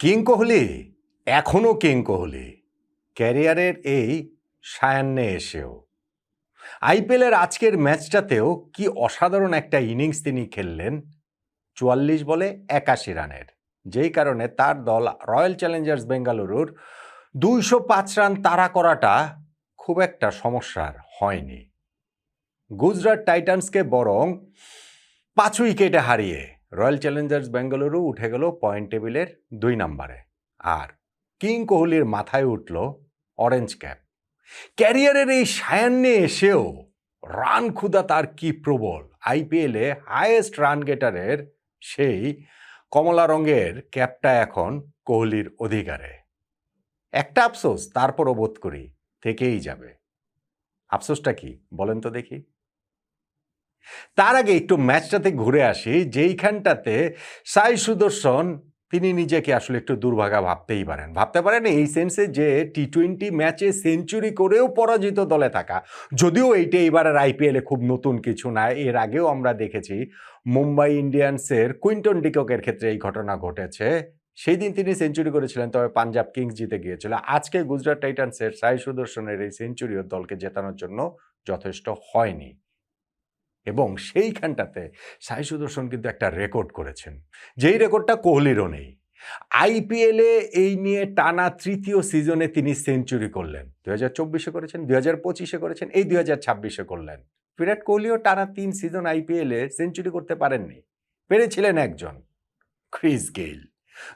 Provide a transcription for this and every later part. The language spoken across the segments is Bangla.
কিং কোহলি এখনও কিং কোহলি, ক্যারিয়ারের এই সায়ান্নে এসেও। আইপিএলের আজকের ম্যাচটাতেও কি অসাধারণ একটা ইনিংস তিনি খেললেন ৪৪ বলে ৮১ রানের, যেই কারণে তার দল রয়্যাল চ্যালেঞ্জার্স বেঙ্গালুরুর ২০৫ রান তাড়া করাটা খুব একটা সমস্যার হয়নি। গুজরাট টাইটান্সকে বরং ৫ উইকেটে হারিয়ে রয়্যাল চ্যালেঞ্জার্স বেঙ্গালুরু উঠে গেল পয়েন্ট টেবিলের ২ নম্বরে। আর কিং কোহলির মাথায় উঠল অরেঞ্জ ক্যাপ। ক্যারিয়ারের এই সায়ান্নে এসেও রান ক্ষুধা তার কি প্রবল। আইপিএলে হাইয়েস্ট রান গেটারের সেই কমলা রঙের ক্যাপটা এখন কোহলির অধিকারে। একটা আফসোস তারপরও বোধ করি থেকেই যাবে। আফসোসটা কি বলেন তো দেখি। তার আগে একটু ম্যাচটাতে ঘুরে আসি, যেইখানটাতে সাই সুদর্শন তিনি নিজেকে আসলে একটু দুর্ভাগা ভাবতে পারেন এই সেন্সে যে টি-20 ম্যাচে সেঞ্চুরি করেও পরাজিত দলে থাকা। যদিও এইটা এবারের আইপিএলে খুব নতুন কিছু না, এর আগেও আমরা দেখেছি মুম্বাই ইন্ডিয়ান্সের কুইন্টন ডিককের ক্ষেত্রে এই ঘটনা ঘটেছে। সেই দিন তিনি সেঞ্চুরি করেছিলেন, তবে পাঞ্জাব কিংস জিতে গিয়েছিল। আজকে গুজরাট টাইটান্সের সাই সুদর্শনের এই সেঞ্চুরিও দলকে জেতানোর জন্য যথেষ্ট হয়নি। এবং সেইখানটাতে সাই সুদর্শন কিন্তু একটা রেকর্ড করেছেন, যেই রেকর্ডটা কোহলিরও নেই। আইপিএলে এই নিয়ে টানা তৃতীয় সিজনে তিনি সেঞ্চুরি করলেন। 2024-এ করেছেন, 2025-এ করেছেন, এই 2026-এ করলেন। বিরাট কোহলিও টানা 3 সিজন আইপিএলে সেঞ্চুরি করতে পারেননি, পেরেছিলেন একজন, ক্রিস গেইল।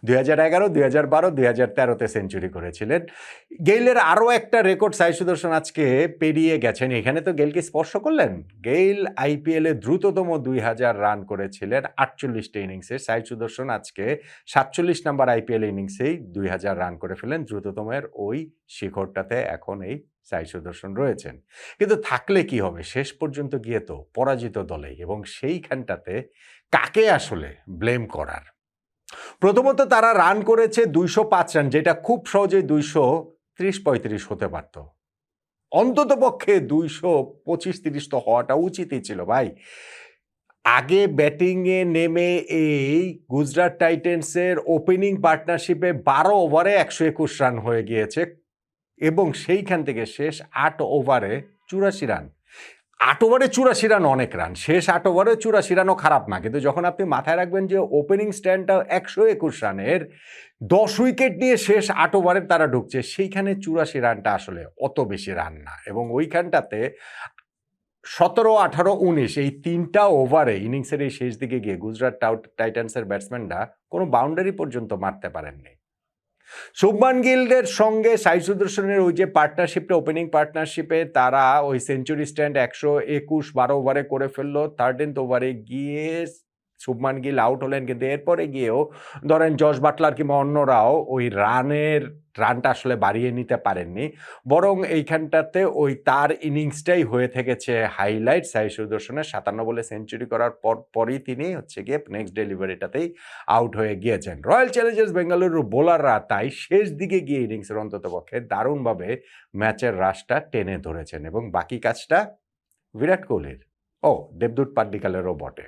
2011, 2012, 2013-তে সেঞ্চুরি করেছিলেন। গেইলের আরও একটা রেকর্ড সাই সুদর্শন আজকে পেরিয়ে গেছেন। এখানে তো গেইলকে স্পর্শ করলেন। গেইল আইপিএলে দ্রুততম 2000 রান করেছিলেন 48টা ইনিংসে। সাই সুদর্শন আজকে 47 নম্বর আইপিএল ইনিংসেই 2000 রান করে ফেলেন। দ্রুততমের ওই শিখরটাতে এখন এই সাই সুদর্শন রয়েছেন। কিন্তু থাকলে কি হবে, শেষ পর্যন্ত গিয়ে তো পরাজিত দলেই, এবং সেইখানটাতে কাকে আসলে ব্লেম করার। প্রথমত তারা রান করেছে 205 রান, যেটা খুব সহজেই 230-35 হতে পারত। অন্তত পক্ষে 225-30 তো হওয়াটা উচিতই ছিল ভাই। আগে ব্যাটিংয়ে নেমে এই গুজরাট টাইটান্সের ওপেনিং পার্টনারশিপে 12 ওভারে 121 রান হয়ে গিয়েছে, এবং সেইখান থেকে শেষ 8 ওভারে 84 রান। 8 ওভারে 84 রান অনেক রান, শেষ 8 ওভারে 84 রানও খারাপ না। কিন্তু যখন আপনি মাথায় রাখবেন যে ওপেনিং স্ট্যান্ডটা 121 রানের, 10 উইকেট নিয়ে শেষ 8 ওভারে তারা ঢুকছে, সেইখানে 84 রানটা আসলে অত বেশি রান না। এবং ওইখানটাতে 17, 18, 19 এই 3টা ওভারে ইনিংসের এই শেষ দিকে গিয়ে গুজরাট টাইটান্সের ব্যাটসম্যানরা কোনো বাউন্ডারি পর্যন্ত মারতে পারেননি। শুভমান গিলের সঙ্গে সাই সুদর্শনের ওই যে পার্টনারশিপটা, ওপেনিং পার্টনারশিপে তারা ওই সেঞ্চুরি স্ট্যান্ড 121 12 ওভারে করে ফেললো। 13th ওভারে গিয়ে শুভমান গিল আউট হলেন, কিন্তু এরপরে গিয়েও ধরেন জস বাটলার কিংবা অন্যরাও ওই রানটা আসলে বাড়িয়ে নিতে পারেননি। বরং এইখানটাতে ওই তার ইনিংসটাই হয়ে থেকেছে হাইলাইট। সাই সুদর্শনের 57 বলে সেঞ্চুরি করার পরই তিনি হচ্ছে গিয়ে নেক্সট ডেলিভারিটাতেই আউট হয়ে গিয়েছেন। রয়্যাল চ্যালেঞ্জার্স বেঙ্গালুরুর বোলাররা তাই শেষ দিকে গিয়ে ইনিংসের অন্ততপক্ষে দারুণভাবে ম্যাচের রাশটা টেনে ধরেছেন, এবং বাকি কাজটা বিরাট কোহলির, দেবদূত পাড্ডিকালেরও বটে।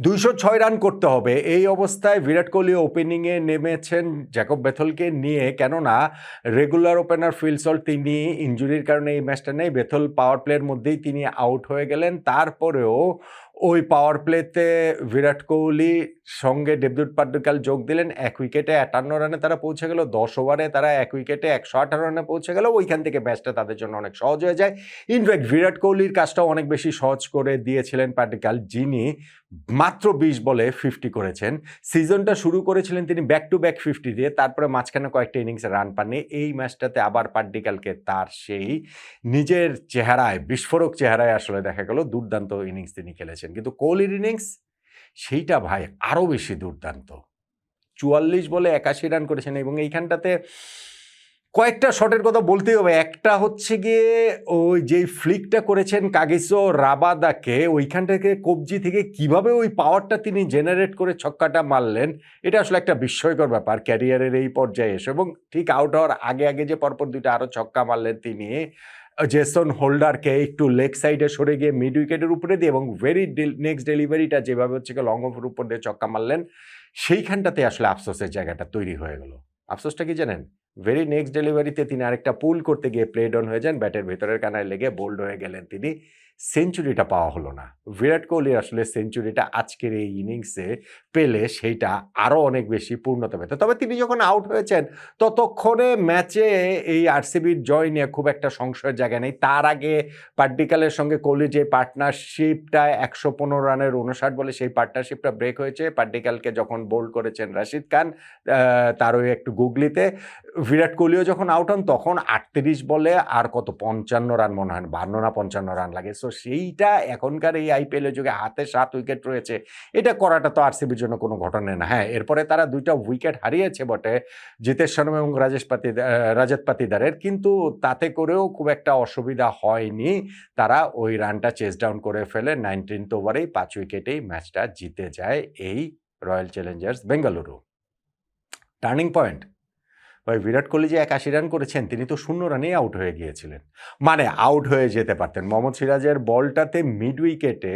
206 রান করতে হবে, এই অবস্থায় বিরাট কোহলি ওপেনিংয়ে নেমেছেন জ্যাকব বেথলকে নিয়ে, কেননা রেগুলার ওপেনার ফিল সল্ট তিনি ইনজুরির কারণে এই ম্যাচটা নেই। বেথল পাওয়ার প্লের মধ্যেই তিনি আউট হয়ে গেলেন। তারপরেও ওই পাওয়ার প্লেতে বিরাট কোহলি সঙ্গে দেবদূত পাড্ডিকাল যোগ দিলেন। 1 উইকেটে 58 রানে তারা পৌঁছে গেল। 10 ওভারে তারা 1 উইকেটে 118 রানে পৌঁছে গেল। ওইখান থেকে ম্যাচটা তাদের জন্য অনেক সহজ হয়ে যায়। ইনফ্যাক্ট বিরাট কোহলির কাজটাও অনেক বেশি সহজ করে দিয়েছিলেন পাড্ডিকাল, যিনি মাত্র 20 বলে 50 করেছেন। সিজনটা শুরু করেছিলেন তিনি ব্যাক টু ব্যাক 50 দিয়ে, তারপরে মাঝখানে কয়েকটা ইনিংসে রান পাননি। এই ম্যাচটাতে আবার পাড্ডিকালকে তার সেই নিজের চেহারায়, বিস্ফোরক চেহারায় আসলে দেখা গেল দুর্দান্ত ইনিংস তিনি খেলেছেন। কিন্তু কোহলির ইনিংস সেইটা ভাই আরও বেশি দুর্দান্ত। 44 বলে 81 রান করেছেন, এবং এইখানটাতে কয়েকটা শটের কথা বলতেই হবে। একটা হচ্ছে গিয়ে ওই যেই ফ্লিকটা করেছেন কাগিসো রাবাদাকে, ওইখান থেকে কবজি থেকে কিভাবে ওই পাওয়ারটা তিনি জেনারেট করে ছক্কাটা মারলেন, এটা আসলে একটা বিস্ময়কর ব্যাপার ক্যারিয়ারের এই পর্যায়ে এসে। এবং ঠিক আউট হওয়ার আগে যে পরপর 2টা আরও ছক্কা মারলেন তিনি জেসন হোল্ডারকে একটু লেগ সাইডে সরে গিয়ে মিড উইকেটের উপরে দিয়ে, এবং নেক্সট ডেলিভারিটা যেভাবে হচ্ছে লং অফের উপর দিয়ে ছক্কা মারলেন, সেইখানটাতে আসলে আফসোসের জায়গাটা তৈরি হয়ে গেল। আফসোসটা কি জানেন? ভেরি নেক্সট ডেলিভারিতে তিনি আরেকটা পুল করতে গিয়ে প্লে ডাউন হয়ে যান, ব্যাটের ভেতরের কানায় লেগে বোল্ড হয়ে গেলেন তিনি। সেঞ্চুরিটা পাওয়া হলো না। বিরাট কোহলির আসলে সেঞ্চুরিটা আজকের এই ইনিংসে পেলে সেইটা আরও অনেক বেশি পূর্ণতা পেত। তবে তিনি যখন আউট হয়েছেন ততক্ষণে ম্যাচে এই আরসিবির জয় নিয়ে খুব একটা সংশয়ের জায়গা নেই। তার আগে পাড্ডিকালের সঙ্গে কোহলির যে পার্টনারশিপটা ১১৫ রানের ৫৯ বলে সেই পার্টনারশিপটা ব্রেক হয়েছে। পাড্ডিকালকে যখন বোল্ড করেছেন রাশিদ খান তার ওই একটু গুগলিতে। বিরাট কোহলিও যখন আউট হন তখন ৩৮ বলে আর কত ৫৫ রান মনে হয় ৫২ না ৫৫ রান লাগে। সো সেইটা এখনকার এই আইপিএল এর যুগে হাতে ৭ উইকেট রয়েছে। এটা করাটা তো আরসিবির জন্য কোনো ঘটনা না। হ্যাঁ, এরপরে তারা ২টা উইকেট হারিয়েছে বটে জিতেশ শর্মা এবং রাজত পাতিদারের, কিন্তু তাতে করেও খুব একটা অসুবিধা হয়নি। তারা ওই রানটা চেস ডাউন করে ফেলে 19th ওভারেই ৫ উইকেটেই ম্যাচটা জিতে যায় এই royal Challengers Bengaluru. Turning point, ভাই বিরাট কোহলি যে ৮১ রান করেছেন তিনি তো ০ রানেই আউট হয়ে গিয়েছিলেন। মানে আউট হয়ে যেতে পারতেন। মোহাম্মদ সিরাজের বলটাতে মিড উইকেটে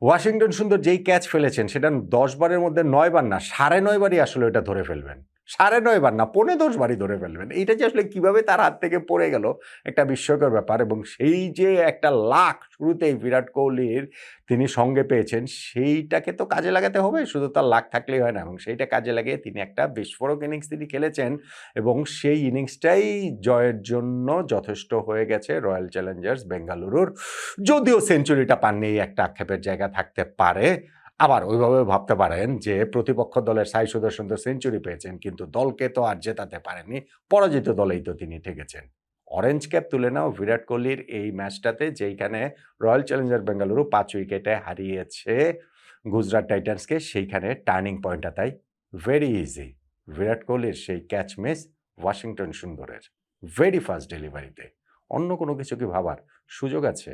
ওয়াশিংটন সুন্দর যেই ক্যাচ ফেলেছেন সেটা ১০ বারের মধ্যে ৯ বার না ৯.৫ বারই আসলে এটা ধরে ফেলবেন। ৯.৫ বার না ১৫-১০ বারই ধরে ফেলবেন। এইটা যে আসলে কিভাবে তার হাত থেকে পড়ে গেল একটা বিস্ময়কর ব্যাপার। এবং সেই যে একটা লাক শুরুতেই বিরাট কোহলির তিনি সঙ্গে পেয়েছেন সেইটাকে তো কাজে লাগাতে হবে, শুধু তার লাক থাকলেই হয় না। এবং সেইটা কাজে লাগিয়ে তিনি একটা বিস্ফোরক ইনিংস তিনি খেলেছেন এবং সেই ইনিংসটাই জয়ের জন্য যথেষ্ট হয়ে গেছে রয়্যাল চ্যালেঞ্জার্স বেঙ্গালুরুর। যদিও সেঞ্চুরিটা পাননি এই একটা আক্ষেপের জায়গা থাকতে পারে। আবার ওইভাবে ভাবতে পারেন যে প্রতিপক্ষ দলের সাই সুদর্শন তো সেঞ্চুরি পেয়েছেন কিন্তু দলকে তো আর জেতাতে পারেননি, পরাজিত দলেই তো তিনি ঠেকেছেন। অরেঞ্জ ক্যাপ তুলে নাও বিরাট কোহলির এই ম্যাচটাতে যেইখানে রয়্যাল চ্যালেঞ্জার্স বেঙ্গালুরু ৫ উইকেটে হারিয়েছে গুজরাট টাইটান্সকে, সেইখানে টার্নিং পয়েন্টটা তাই ভেরি ইজি। বিরাট কোহলির সেই ক্যাচ মিস ওয়াশিংটন সুন্দরের ভেরি ফার্স্ট ডেলিভারিতে। অন্য কোনো কিছু কি ভাবার সুযোগ আছে?